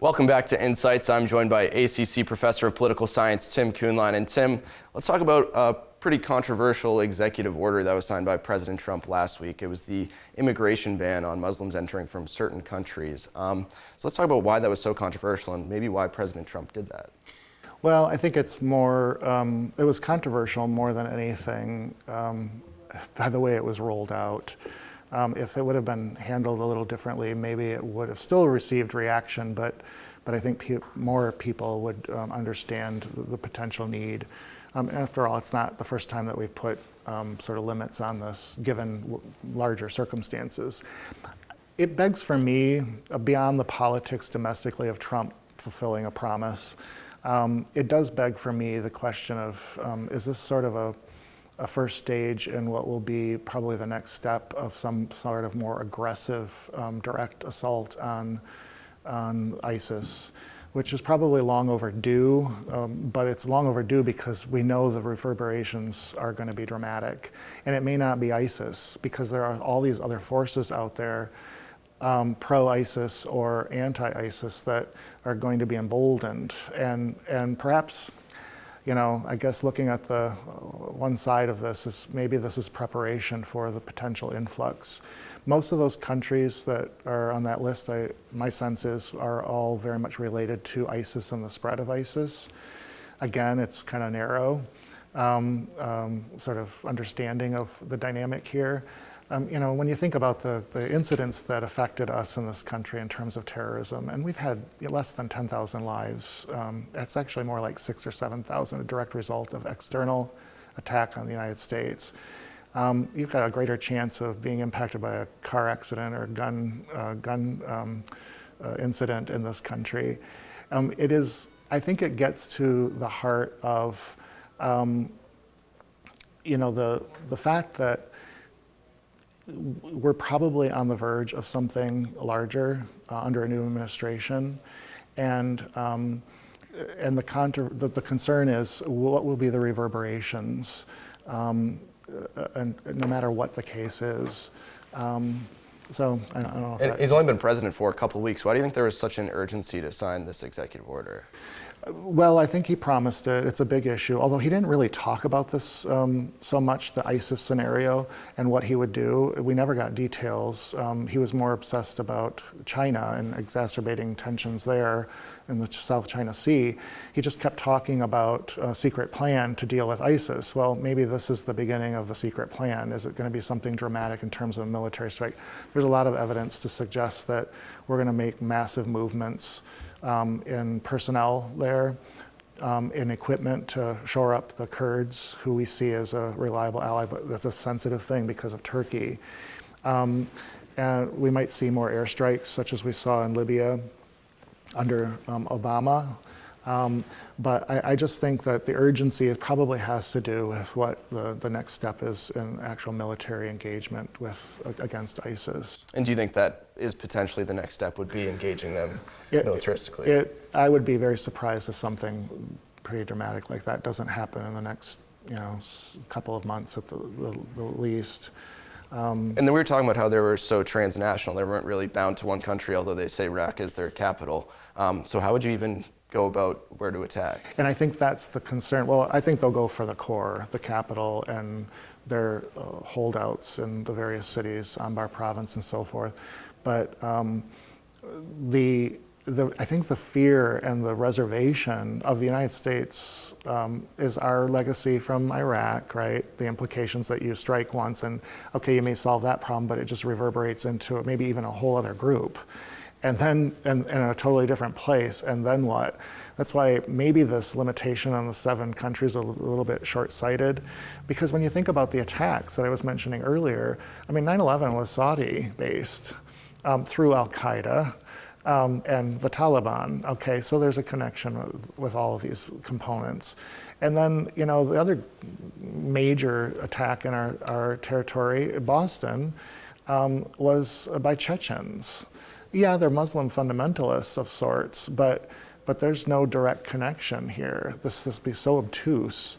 Welcome back to Insights. I'm joined by ACC Professor of Political Science, Tim Kuhnlein. And Tim, let's talk about a pretty controversial executive order that was signed by President Trump last week. It was the immigration ban on Muslims entering from certain countries. So let's talk about why that was so controversial and maybe why President Trump did that. Well, I think it's more, it was controversial more than anything by the way it was rolled out. If it would have been handled a little differently, maybe it would have still received reaction, but I think more people would understand the potential need. After all, it's not the first time that we've put sort of limits on this, given larger circumstances. It begs for me, beyond the politics domestically of Trump fulfilling a promise, it does beg for me the question of, is this sort of a first stage in what will be probably the next step of some sort of more aggressive direct assault on ISIS, which is probably long overdue, but it's long overdue because we know the reverberations are going to be dramatic. And it may not be ISIS, because there are all these other forces out there, pro-ISIS or anti-ISIS, that are going to be emboldened. And perhaps, you know, I guess looking at the one side of this is maybe this is preparation for the potential influx. Most of those countries that are on that list, my sense is, are all very much related to ISIS and the spread of ISIS. Again, it's kind of narrow, sort of understanding of the dynamic here. You know, when you think about the incidents that affected us in this country in terms of terrorism, and we've had less than 10,000 lives, it's actually more like 6,000 or 7,000, a direct result of external attack on the United States. You've got a greater chance of being impacted by a car accident or gun incident in this country. I think it gets to the heart of, you know, the fact that we're probably on the verge of something larger under a new administration, and the concern is what will be the reverberations, and no matter what the case is. So I don't know. If he's only been president for a couple of weeks. Why do you think there was such an urgency to sign this executive order? Well, I think he promised it. It's a big issue, although he didn't really talk about this so much, the ISIS scenario and what he would do. We never got details. He was more obsessed about China and exacerbating tensions there in the South China Sea. He just kept talking about a secret plan to deal with ISIS. Well, maybe this is the beginning of the secret plan. Is it going to be something dramatic in terms of a military strike? There's a lot of evidence to suggest that we're going to make massive movements in personnel there, in equipment to shore up the Kurds, who we see as a reliable ally, but that's a sensitive thing because of Turkey. And we might see more airstrikes, such as we saw in Libya under Obama. But I just think that the urgency probably has to do with what the next step is in actual military engagement against ISIS. And do you think that is potentially the next step, would be engaging them militaristically? I would be very surprised if something pretty dramatic like that doesn't happen in the next, you know, couple of months at the least. And then we were talking about how they were so transnational. They weren't really bound to one country, although they say Raqqa is their capital. So how would you even go about where to attack? And I think that's the concern. Well, I think they'll go for the core, the capital, and their holdouts in the various cities, Anbar province and so forth. But I think the fear and the reservation of the United States is our legacy from Iraq, right? The implications that you strike once and, okay, you may solve that problem, but it just reverberates into maybe even a whole other group. And then in a totally different place, and then what? That's why maybe this limitation on the 7 countries is a little bit short-sighted, because when you think about the attacks that I was mentioning earlier, I mean, 9/11 was Saudi-based through Al-Qaeda and the Taliban. Okay, so there's a connection with all of these components. And then, you know, the other major attack in our territory, Boston, was by Chechens. Yeah, they're Muslim fundamentalists of sorts, but there's no direct connection here. This be so obtuse.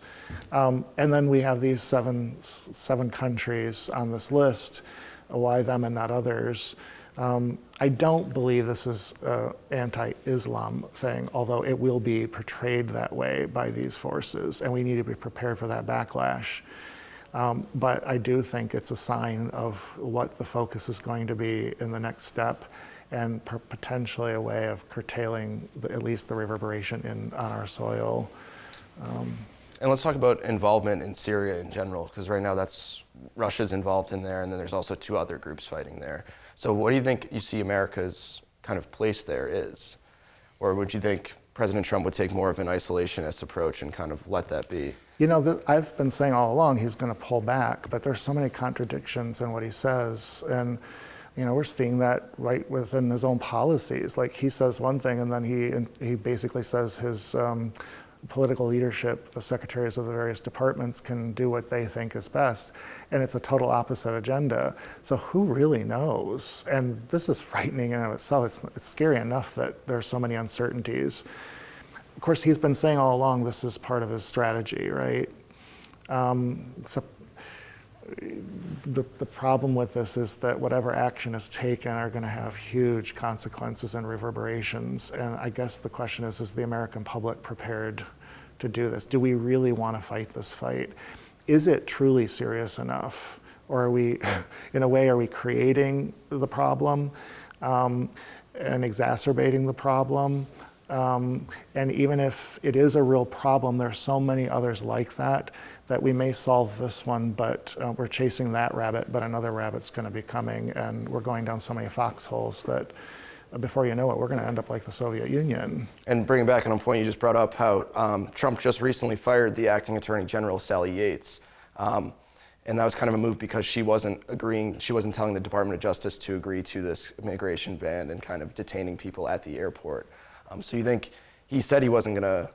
And then we have these seven countries on this list. Why them and not others? I don't believe this is an anti-Islam thing, although it will be portrayed that way by these forces, and we need to be prepared for that backlash. But I do think it's a sign of what the focus is going to be in the next step, and potentially a way of curtailing at least the reverberation on our soil. And let's talk about involvement in Syria in general, because right now Russia's involved in there, and then there's also 2 other groups fighting there. So what do you think you see America's kind of place there is? Or would you think President Trump would take more of an isolationist approach and kind of let that be? You know, I've been saying all along he's going to pull back, but there's so many contradictions in what he says. And, you know, we're seeing that right within his own policies. Like, he says one thing, and then he basically says his political leadership, the secretaries of the various departments, can do what they think is best, and it's a total opposite agenda. So who really knows? And this is frightening in and of itself. It's scary enough that there's so many uncertainties. Of course, he's been saying all along this is part of his strategy, right? So the problem with this is that whatever action is taken are going to have huge consequences and reverberations. And I guess the question is the American public prepared to do this? Do we really want to fight this fight? Is it truly serious enough? Or are we, in a way, are we creating the problem and exacerbating the problem? And even if it is a real problem, there are so many others like that we may solve this one, but we're chasing that rabbit, but another rabbit's going to be coming, and we're going down so many foxholes that before you know it, we're going to end up like the Soviet Union. And bringing back on a point you just brought up, how Trump just recently fired the acting Attorney General, Sally Yates. And that was kind of a move because she wasn't telling the Department of Justice to agree to this immigration ban and kind of detaining people at the airport. So you think he said he wasn't going to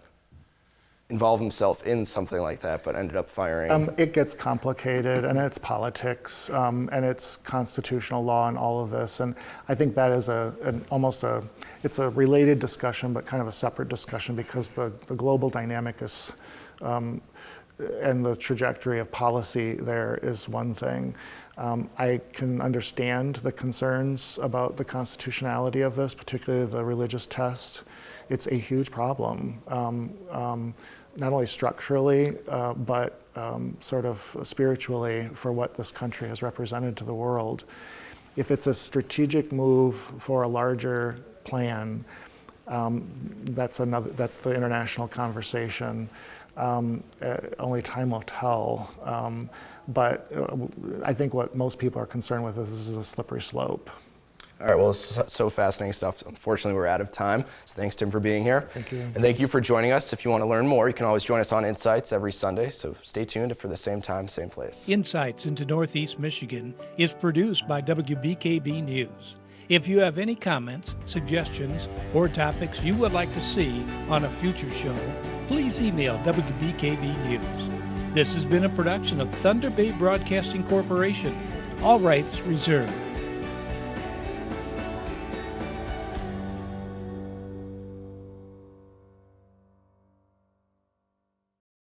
involve himself in something like that, but ended up firing? It gets complicated, and it's politics, and it's constitutional law and all of this. And I think that is it's a related discussion, but kind of a separate discussion, because the global dynamic is, and the trajectory of policy there is one thing. I can understand the concerns about the constitutionality of this, particularly the religious test. It's a huge problem, not only structurally, but sort of spiritually for what this country has represented to the world. If it's a strategic move for a larger plan, that's the international conversation. Only time will tell. But I think what most people are concerned with is this is a slippery slope. All right, well, it's so fascinating stuff. Unfortunately, we're out of time. So thanks, Tim, for being here. Thank you. And thank you for joining us. If you want to learn more, you can always join us on Insights every Sunday. So stay tuned for the same time, same place. Insights into Northeast Michigan is produced by WBKB News. If you have any comments, suggestions, or topics you would like to see on a future show, please email WBKB News. This has been a production of Thunder Bay Broadcasting Corporation. All rights reserved.